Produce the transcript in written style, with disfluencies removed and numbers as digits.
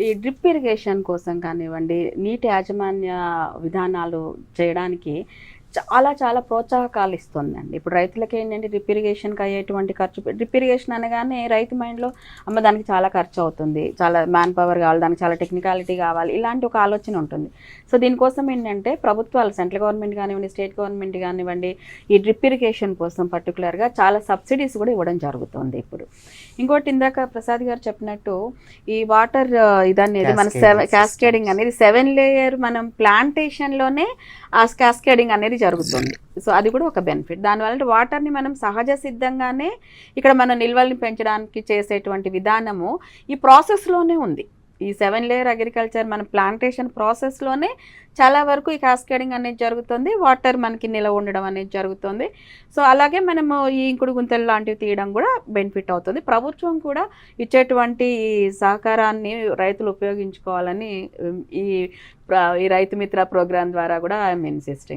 ఈ drip irrigation కోసం కానివ్వండి, నీటి యాజమాన్య విధానాలు చేయడానికి చాలా చాలా ప్రోత్సాహకాలు ఇస్తుందండి. ఇప్పుడు రైతులకి ఏంటంటే డ్రిప్ ఇరిగేషన్‌కి అయ్యేటువంటి ఖర్చు డ్రిప్ ఇరిగేషన్ అనగానే రైతు మైండ్‌లో అమ్మ దానికి చాలా ఖర్చు అవుతుంది. చాలా మ్యాన్ పవర్ కావాలి, దానికి చాలా టెక్నికాలిటీ కావాలి. ఇలాంటి ఒక ఆలోచన ఉంటుంది. సో దీనికోసం ఏంటంటే ప్రభుత్వాలు సెంట్రల్ గవర్నమెంట్ కానివ్వండి, స్టేట్ గవర్నమెంట్ కానివ్వండి, ఈ డ్రిప్ ఇరిగేషన్ కోసం పర్టిక్యులర్‌గా చాలా సబ్సిడీస్ కూడా ఇవ్వడం జరుగుతుంది ఇప్పుడు. ఇంకోటి ఇందాక ప్రసాద్ గారు చెప్పినట్టు ఈ వాటర్ ఇదనేది మన క్యాస్కేడింగ్ అనేది 7 లేయర్ మనం ప్లాంటేషన్‌లోనే ఆ క్యాస్కేడింగ్ అనేది జరుగుతుంది. సో అది కూడా ఒక బెనిఫిట్. దానివల్ల వాటర్ని మనం సహజ సిద్ధంగానే ఇక్కడ మన నిల్వల్ని పెంచడానికి చేసేటువంటి విధానము ఈ ప్రాసెస్లోనే ఉంది. ఈ 7 లేయర్ అగ్రికల్చర్ మన ప్లాంటేషన్ ప్రాసెస్లోనే చాలా వరకు ఈ కాస్కేడింగ్ అనేది జరుగుతుంది. వాటర్ మనకి నిలవ ఉండడం అనేది జరుగుతుంది. సో అలాగే మనము ఈ ఇంకుడు గుంతలు లాంటివి తీయడం కూడా బెనిఫిట్ అవుతుంది. ప్రభుత్వం కూడా ఇచ్చేటువంటి సహకారాన్ని రైతులు ఉపయోగించుకోవాలని ఈ రైతు మిత్ర ప్రోగ్రాం ద్వారా కూడా ఐఎమ్ ఇన్సిస్టింగ్.